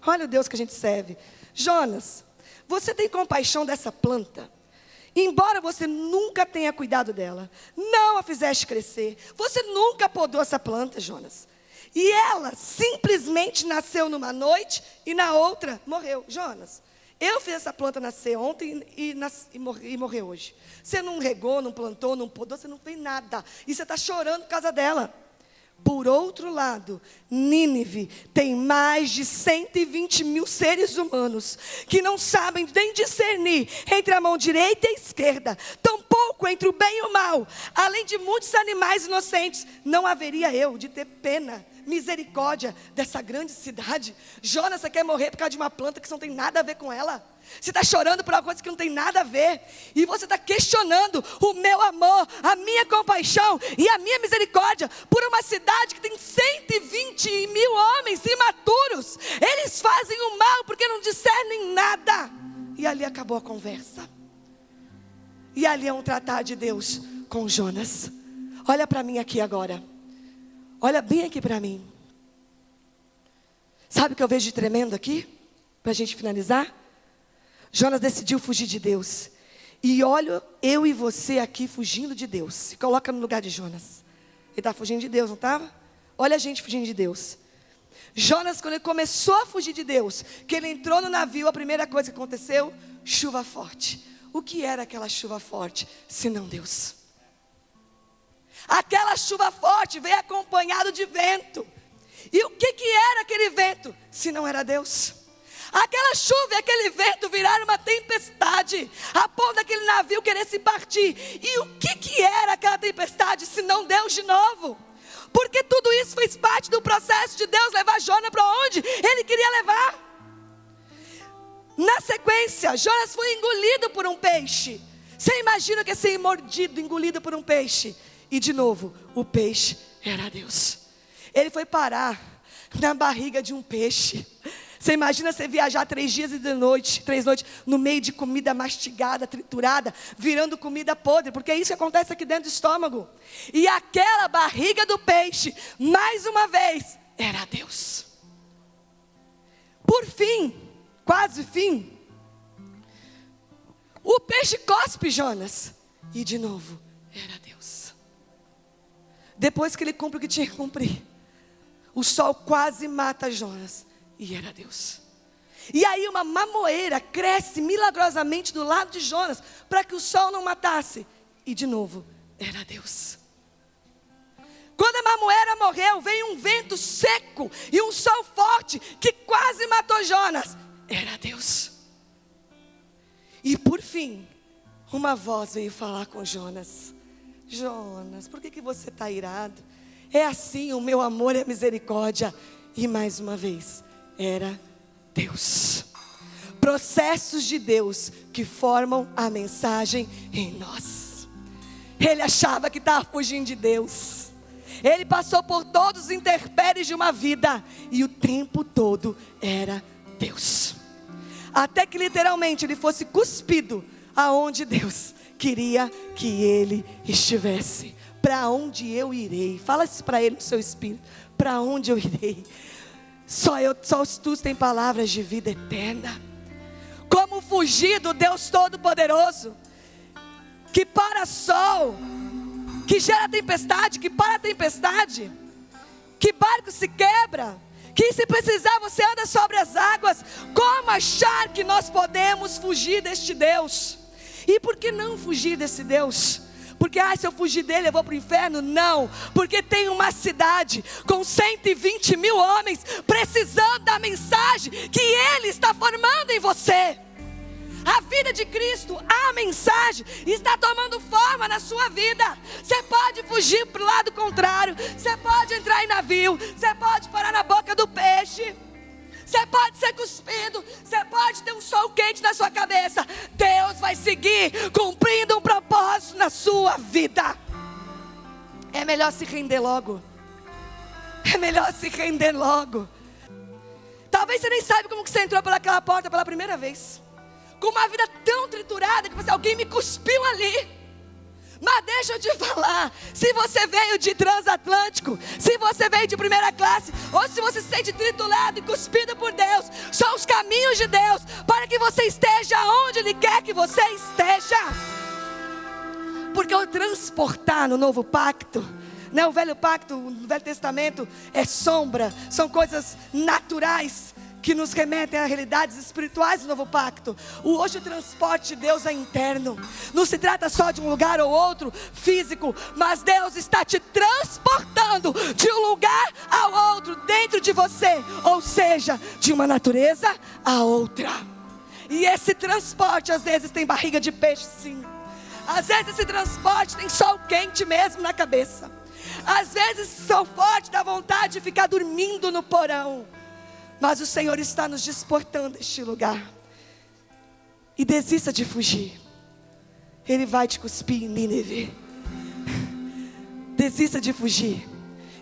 Olha o Deus que a gente serve. Jonas, você tem compaixão dessa planta? Embora você nunca tenha cuidado dela, não a fizeste crescer, você nunca podou essa planta, Jonas. E ela simplesmente nasceu numa noite e na outra morreu. Jonas, eu fiz essa planta nascer ontem e morrer hoje. Você não regou, não plantou, não podou, você não fez nada. E você está chorando por causa dela. Por outro lado, Nínive tem mais de 120 mil seres humanos que não sabem nem discernir entre a mão direita e a esquerda, tampouco entre o bem e o mal. Além de muitos animais inocentes, não haveria eu de ter pena, misericórdia dessa grande cidade. Jonas, você quer morrer por causa de uma planta que não tem nada a ver com ela? Você está chorando por uma coisa que não tem nada a ver. E você está questionando o meu amor, a minha compaixão e a minha misericórdia por uma cidade que tem 120 mil homens imaturos. Eles fazem o mal porque não discernem nada. E ali acabou a conversa. E ali é um tratar de Deus com Jonas. Olha para mim aqui agora. Olha bem aqui para mim. Sabe o que eu vejo de tremendo aqui? Para a gente finalizar. Jonas decidiu fugir de Deus. E olha eu e você aqui fugindo de Deus. Se coloca no lugar de Jonas. Ele estava fugindo de Deus, não estava? Olha a gente fugindo de Deus. Jonas, quando ele começou a fugir de Deus, que ele entrou no navio, a primeira coisa que aconteceu, chuva forte. O que era aquela chuva forte, senão Deus? Aquela chuva forte veio acompanhado de vento. E o que era aquele vento, se não era Deus? Aquela chuva e aquele vento viraram uma tempestade, a ponto daquele navio querer se partir. E o que era aquela tempestade, se não Deus de novo? Porque tudo isso fez parte do processo de Deus levar Jonas para onde Ele queria levar. Na sequência, Jonas foi engolido por um peixe. Você imagina que é ser mordido, engolido por um peixe? E de novo, o peixe era Deus. Ele foi parar na barriga de um peixe. Você imagina você viajar 3 dias e 3 noites, no meio de comida mastigada, triturada, virando comida podre, porque é isso que acontece aqui dentro do estômago. E aquela barriga do peixe, mais uma vez, era Deus. Por fim, quase fim, o peixe cospe Jonas, e de novo, era Deus. Depois que ele cumpre o que tinha que cumprir, o sol quase mata Jonas, e era Deus. E aí uma mamoeira cresce milagrosamente do lado de Jonas, para que o sol não matasse. E de novo, era Deus. Quando a mamoeira morreu, veio um vento seco e um sol forte, que quase matou Jonas. Era Deus. E por fim, uma voz veio falar com Jonas. Jonas, por que você está irado? É assim o meu amor e a misericórdia. E mais uma vez, era Deus. Processos de Deus que formam a mensagem em nós. Ele achava que estava fugindo de Deus. Ele passou por todos os intempéries de uma vida, e o tempo todo era Deus. Até que literalmente ele fosse cuspido aonde Deus queria que ele estivesse. Para onde eu irei? Fala isso para ele no seu espírito. Para onde eu irei? Só tu tem palavras de vida eterna. Como fugir do Deus Todo-Poderoso, que para sol, que gera tempestade, que para a tempestade, que barco se quebra, que se precisar você anda sobre as águas. Como achar que nós podemos fugir deste Deus? E por que não fugir desse Deus? Porque se eu fugir dele eu vou para o inferno? Não, porque tem uma cidade com 120 mil homens precisando da mensagem que ele está formando em você. A vida de Cristo, a mensagem está tomando forma na sua vida. Você pode fugir para o lado contrário, você pode entrar em navio, você pode parar na boca do peixe, você pode ser cuspido, você pode ter um sol quente na sua cabeça. Deus vai seguir cumprindo um propósito na sua vida. É melhor se render logo. É melhor se render logo. Talvez você nem saiba como que você entrou pelaquela porta pela primeira vez, com uma vida tão triturada que você, alguém me cuspiu ali. Mas deixa eu te falar, se você veio de transatlântico, se você veio de primeira classe, ou se você se sente tritulado e cuspido por Deus, são os caminhos de Deus para que você esteja onde Ele quer que você esteja. Porque o transportar no novo pacto, né, o velho pacto, o Velho Testamento é sombra, são coisas naturais que nos remetem a realidades espirituais do novo pacto. Hoje o transporte de Deus é interno. Não se trata só de um lugar ou outro físico, mas Deus está te transportando de um lugar ao outro dentro de você, ou seja, de uma natureza a outra. E esse transporte às vezes tem barriga de peixe, sim. Às vezes esse transporte tem sol quente mesmo na cabeça. Às vezes sol forte dá vontade de ficar dormindo no porão. Mas o Senhor está nos desportando deste lugar. E desista de fugir. Ele vai te cuspir em Nínive. Desista de fugir.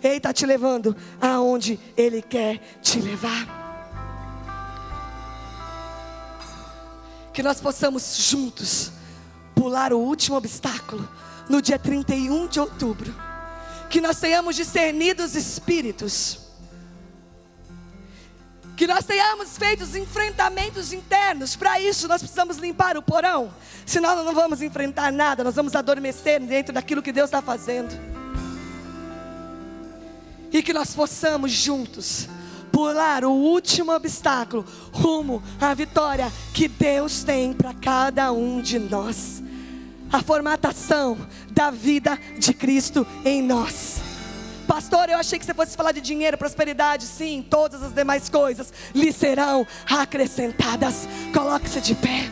Ele está te levando aonde Ele quer te levar. Que nós possamos juntos pular o último obstáculo no dia 31 de outubro. Que nós tenhamos discernido os espíritos. Que nós tenhamos feito os enfrentamentos internos. Para isso nós precisamos limpar o porão. Senão nós não vamos enfrentar nada. Nós vamos adormecer dentro daquilo que Deus está fazendo. E que nós possamos juntos pular o último obstáculo rumo à vitória que Deus tem para cada um de nós. A formatação da vida de Cristo em nós. Pastor, eu achei que você fosse falar de dinheiro, prosperidade. Sim, todas as demais coisas lhe serão acrescentadas. Coloque-se de pé.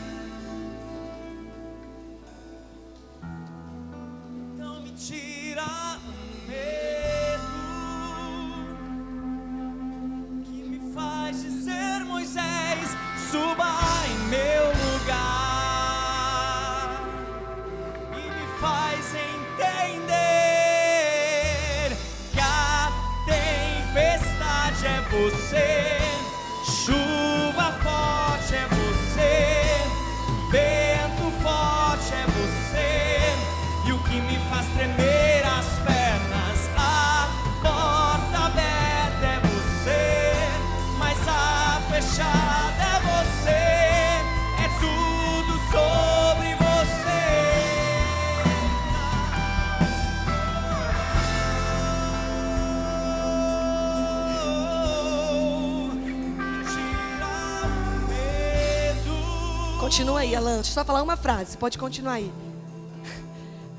Não me tira o medo que me faz dizer, Moisés, suba em meu lugar, e me faz entender é você, chuva forte é você, vento forte é você, e o que me faz tremer as pernas, a porta aberta é você, mas a fechada é você, é tudo sobre você. Continua aí, Alan. Deixa eu só falar uma frase. Pode continuar aí.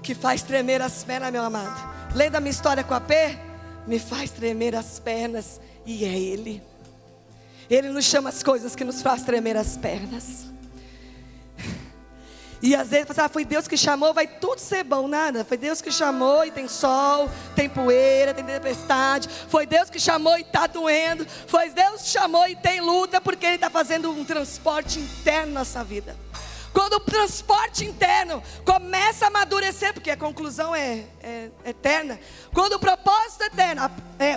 Que faz tremer as pernas, meu amado. Lendo a minha história com a P, me faz tremer as pernas. E é Ele. Ele nos chama as coisas que nos faz tremer as pernas. E às vezes você foi Deus que chamou, vai tudo ser bom. Nada, foi Deus que chamou e tem sol, tem poeira, tem tempestade. Foi Deus que chamou e está doendo. Foi Deus que chamou e tem luta, porque Ele está fazendo um transporte interno na nossa vida. Quando o transporte interno começa a amadurecer, porque a conclusão é eterna. Quando o propósito eterno,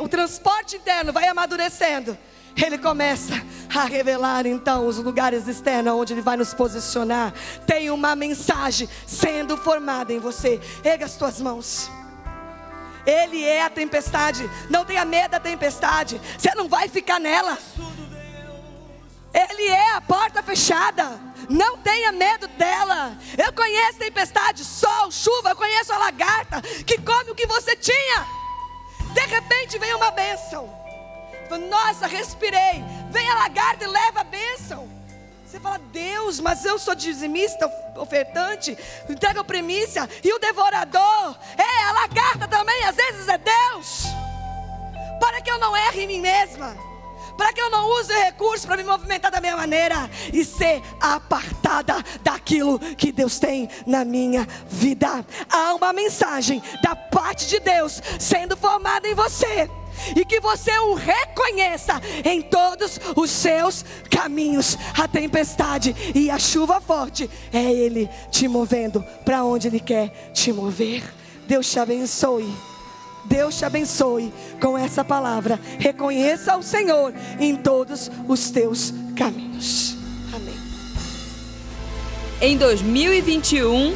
o transporte interno vai amadurecendo, Ele começa a revelar então os lugares externos onde Ele vai nos posicionar. Tem uma mensagem sendo formada em você. Erga as tuas mãos. Ele é a tempestade. Não tenha medo da tempestade. Você não vai ficar nela. Ele é a porta fechada. Não tenha medo dela. Eu conheço tempestade, sol, chuva. Eu conheço a lagarta que come o que você tinha. De repente vem uma bênção. Nossa, respirei. Vem a lagarta e leva a bênção. Você fala, Deus, mas eu sou dizimista, ofertante, entrega a primícia. E o devorador, a lagarta também, às vezes é Deus. Para que eu não erre em mim mesma, para que eu não use recursos para me movimentar da minha maneira e ser apartada daquilo que Deus tem na minha vida. Há uma mensagem da parte de Deus sendo formada em você. E que você o reconheça em todos os seus caminhos. A tempestade e a chuva forte é Ele te movendo para onde Ele quer te mover. Deus te abençoe. Deus te abençoe com essa palavra. Reconheça o Senhor em todos os teus caminhos. Amém. Em 2021,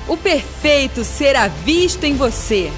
o perfeito será visto em você.